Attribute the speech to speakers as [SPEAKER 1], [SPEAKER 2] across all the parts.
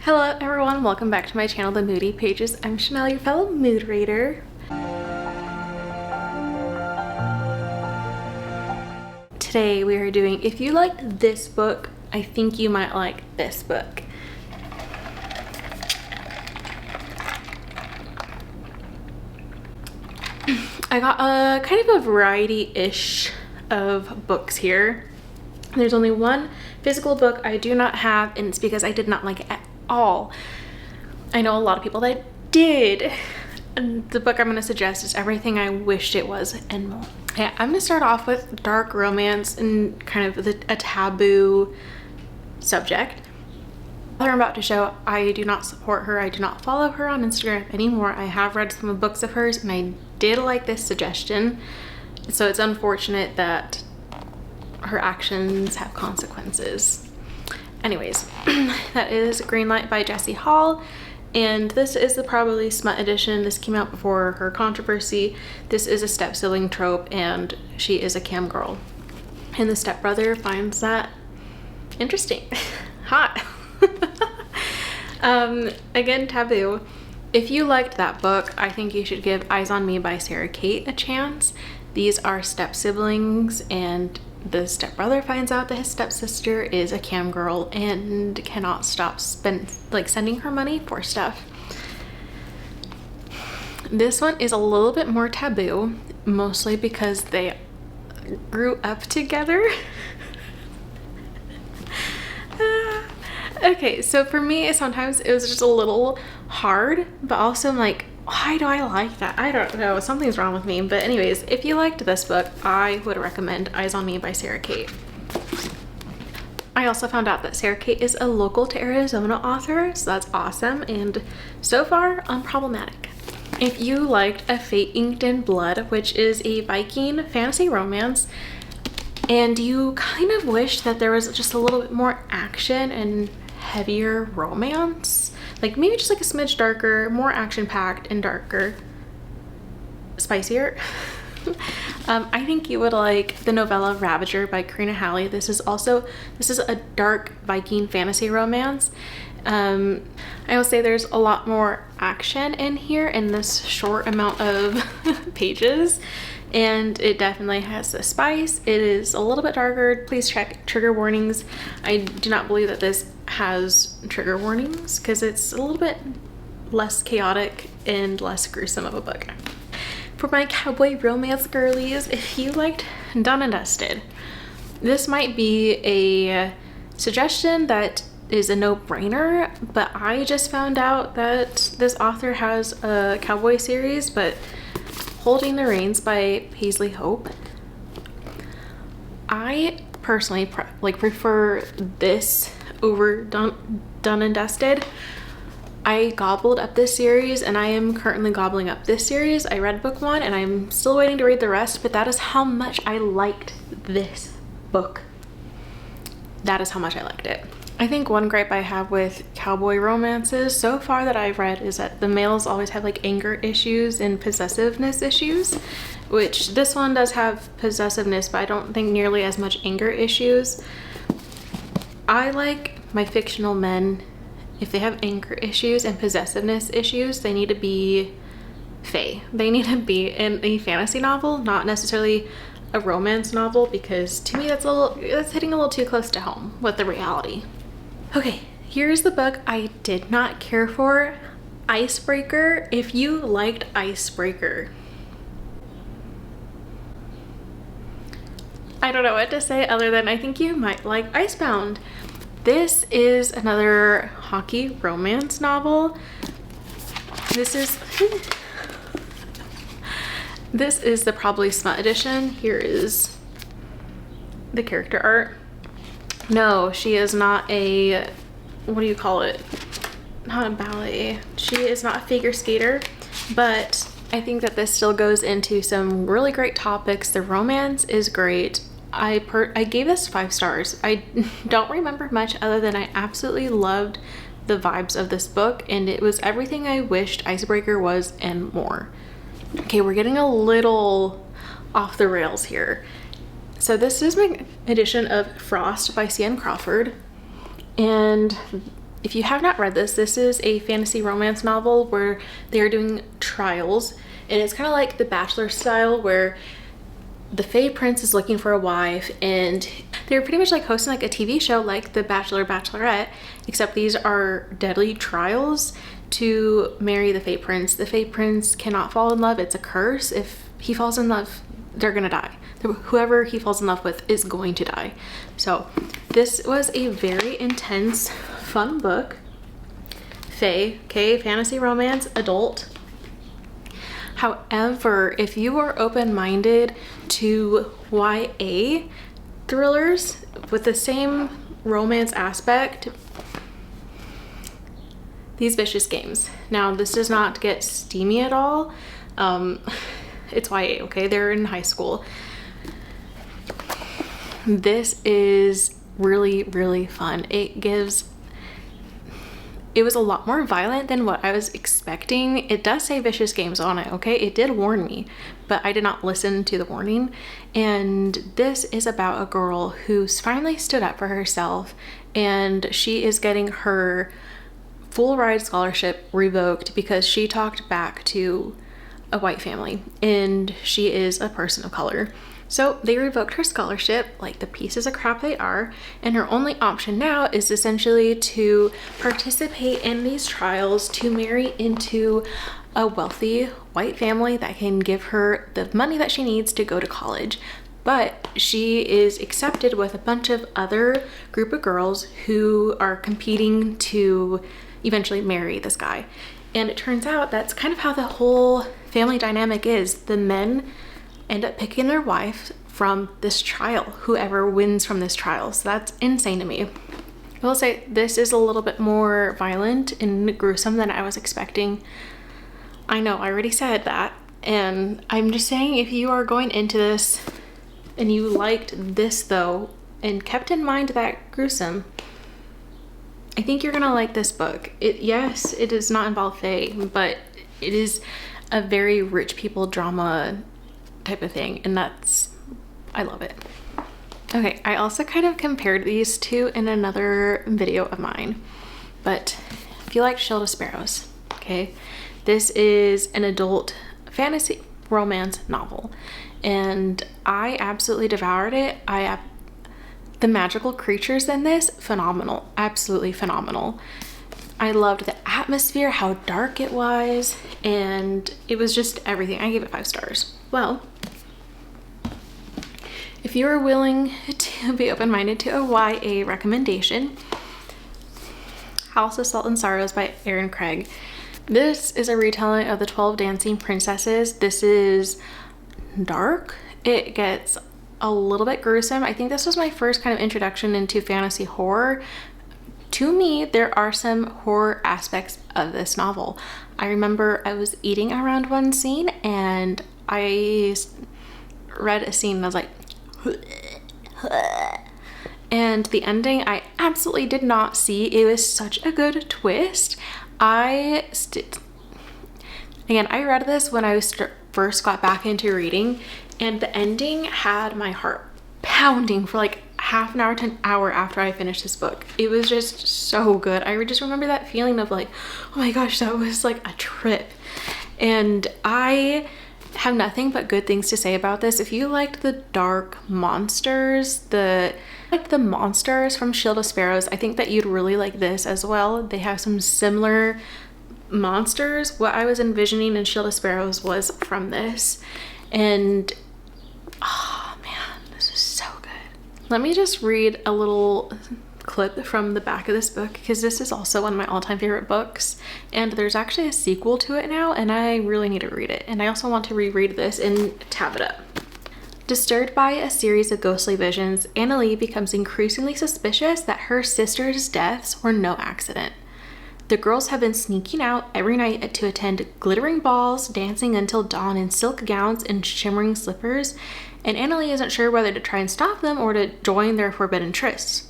[SPEAKER 1] Hello everyone, welcome back to my channel, The Moody Pages. I'm Chanel, your fellow mood reader. Today we are doing, if you liked this book, I think you might like this book. I got a kind of a variety-ish of books here. There's only one physical book I do not have, and it's because I did not like it at all. I know a lot of people that did. And the book I'm going to suggest is everything I wished it was and more. Yeah, I'm going to start off with dark romance and kind of a taboo subject. The author I'm about to show, I do not support her. I do not follow her on Instagram anymore. I have read some of the books of hers and I did like this suggestion. So it's unfortunate that her actions have consequences. Anyways, that is Greenlight by Jessie Hall. And this is the probably smut edition. This came out before her controversy. This is a step-sibling trope and she is a cam girl. And the stepbrother finds that interesting. Hot. Again, taboo. If you liked that book, I think you should give Eyes on Me by Sarah Kate a chance. These are step-siblings and the stepbrother finds out that his stepsister is a cam girl and cannot stop sending her money for stuff. This one is a little bit more taboo, mostly because they grew up together. Okay, so for me, sometimes it was just a little hard, but also I'm like, why do I like that? I don't know, something's wrong with me. But anyways, if you liked this book, I would recommend Eyes on Me by Sarah Kate. I also found out that Sarah Kate is a local to Arizona author, so that's awesome and so far unproblematic. If you liked A Fate Inked in Blood, which is a Viking fantasy romance, and you kind of wish that there was just a little bit more action and heavier romance, like maybe just like a smidge darker, more action-packed and darker, spicier. I think you would like the novella Ravager by Karina Halley. This is a dark Viking fantasy romance. I will say there's a lot more action in here in this short amount of pages, and it definitely has the spice. It is a little bit darker. Please check trigger warnings. I do not believe that this has trigger warnings because it's a little bit less chaotic and less gruesome of a book. For my cowboy romance girlies, if you liked Done and Dusted, this might be a suggestion that is a no-brainer, but I just found out that this author has a cowboy series, but Holding the Reins by Paisley Hope. I personally prefer this over Done and Dusted. I gobbled up this series and I am currently gobbling up this series. I read book one and I'm still waiting to read the rest, but that is how much I liked this book. That is how much I liked it. I think one gripe I have with cowboy romances so far that I've read is that the males always have like anger issues and possessiveness issues, which this one does have possessiveness, but I don't think nearly as much anger issues. I like my fictional men, if they have anger issues and possessiveness issues, they need to be fae. They need to be in a fantasy novel, not necessarily a romance novel, because to me that's hitting a little too close to home with the reality. Okay, here's the book I did not care for, Icebreaker. If you liked Icebreaker, I don't know what to say other than I think you might like Icebound. This is another hockey romance novel. This is the probably smut edition. Here is the character art. No, she is not a, what do you call it? Not a ballet. She is not a figure skater, but I think that this still goes into some really great topics. The romance is great. I gave this 5 stars. I don't remember much other than I absolutely loved the vibes of this book, and it was everything I wished Icebreaker was and more. Okay, we're getting a little off the rails here. So this is my edition of Frost by C.N. Crawford, and if you have not read this, this is a fantasy romance novel where they're doing trials, and it's kind of like The Bachelor style, where the Fae Prince is looking for a wife, and they're pretty much like hosting like a TV show like The Bachelor, Bachelorette, except these are deadly trials to marry the Fae Prince. The Fae Prince cannot fall in love. It's a curse. If he falls in love, they're gonna die. Whoever he falls in love with is going to die. So this was a very intense, fun book. Fae, okay, fantasy romance, adult. However, if you are open-minded to YA thrillers with the same romance aspect, these Vicious Games. Now, this does not get steamy at all. It's YA, okay? They're in high school. This is really, really fun. It was a lot more violent than what I was expecting. It does say Vicious Games on it, okay? It did warn me, but I did not listen to the warning. And this is about a girl who's finally stood up for herself, and she is getting her full ride scholarship revoked because she talked back to a white family, and she is a person of color. So they revoked her scholarship like the pieces of crap they are, and her only option now is essentially to participate in these trials to marry into a wealthy white family that can give her the money that she needs to go to college. But she is accepted with a bunch of other group of girls who are competing to eventually marry this guy. And it turns out that's kind of how the whole family dynamic is. The men end up picking their wife from this trial, whoever wins from this trial. So that's insane to me. I will say this is a little bit more violent and gruesome than I was expecting. I know, I already said that. And I'm just saying, if you are going into this and you liked this though, and kept in mind that gruesome, I think you're gonna like this book. Yes, it does not involve Fae, but it is a very rich people drama type of thing, and I love it. Okay, I also kind of compared these two in another video of mine, but if you like Shield of Sparrows, okay, this is an adult fantasy romance novel, and I absolutely devoured it. The magical creatures in this, phenomenal, absolutely phenomenal. I loved the atmosphere, how dark it was, and it was just everything. I gave it 5 stars. Well, if you are willing to be open-minded to a YA recommendation, House of Salt and Sorrows by Erin Craig. This is a retelling of the 12 Dancing Princesses. This is dark. It gets a little bit gruesome. I think this was my first kind of introduction into fantasy horror. To me, there are some horror aspects of this novel. I remember I was eating around one scene and I read a scene and I was like, and the ending I absolutely did not see. It was such a good twist. Again, I read this when I first got back into reading, and the ending had my heart pounding for like half an hour to an hour after I finished this book. It was just so good. I just remember that feeling of like, oh my gosh, that was like a trip. And I have nothing but good things to say about this. If you liked the dark monsters, the monsters from Shield of Sparrows, I think that you'd really like this as well. They have some similar monsters. What I was envisioning in Shield of Sparrows was from this. And oh man, this is so good. Let me just read a little clip from the back of this book, because this is also one of my all-time favorite books, and there's actually a sequel to it now, and I really need to read it. And I also want to reread this and tab it up. Disturbed by a series of ghostly visions, Annalee becomes increasingly suspicious that her sister's deaths were no accident. The girls have been sneaking out every night to attend glittering balls, dancing until dawn in silk gowns and shimmering slippers, and Annalee isn't sure whether to try and stop them or to join their forbidden trysts.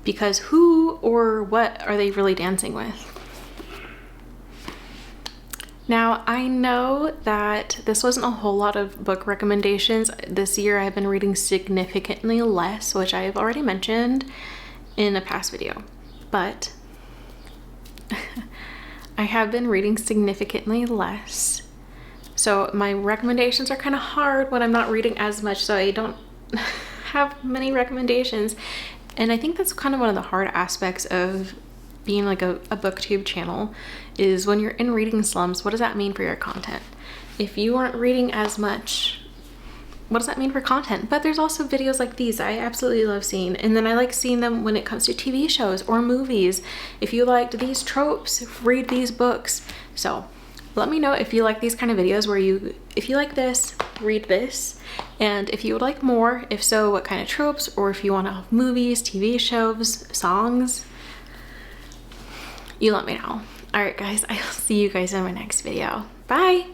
[SPEAKER 1] Because who or what are they really dancing with? Now, I know that this wasn't a whole lot of book recommendations. This year I've been reading significantly less, which I have already mentioned in a past video. But I have been reading significantly less. So my recommendations are kind of hard when I'm not reading as much, so I don't have many recommendations. And I think that's kind of one of the hard aspects of being like a booktube channel, is when you're in reading slumps, what does that mean for your content? If you aren't reading as much, what does that mean for content? But there's also videos like these I absolutely love seeing. And then I like seeing them when it comes to TV shows or movies. If you liked these tropes, read these books. So let me know if you like these kind of videos where if you like this, read this. And if you would like more, if so, what kind of tropes, or if you want to have movies, TV shows, songs, you let me know. All right, guys, I'll see you guys in my next video. Bye.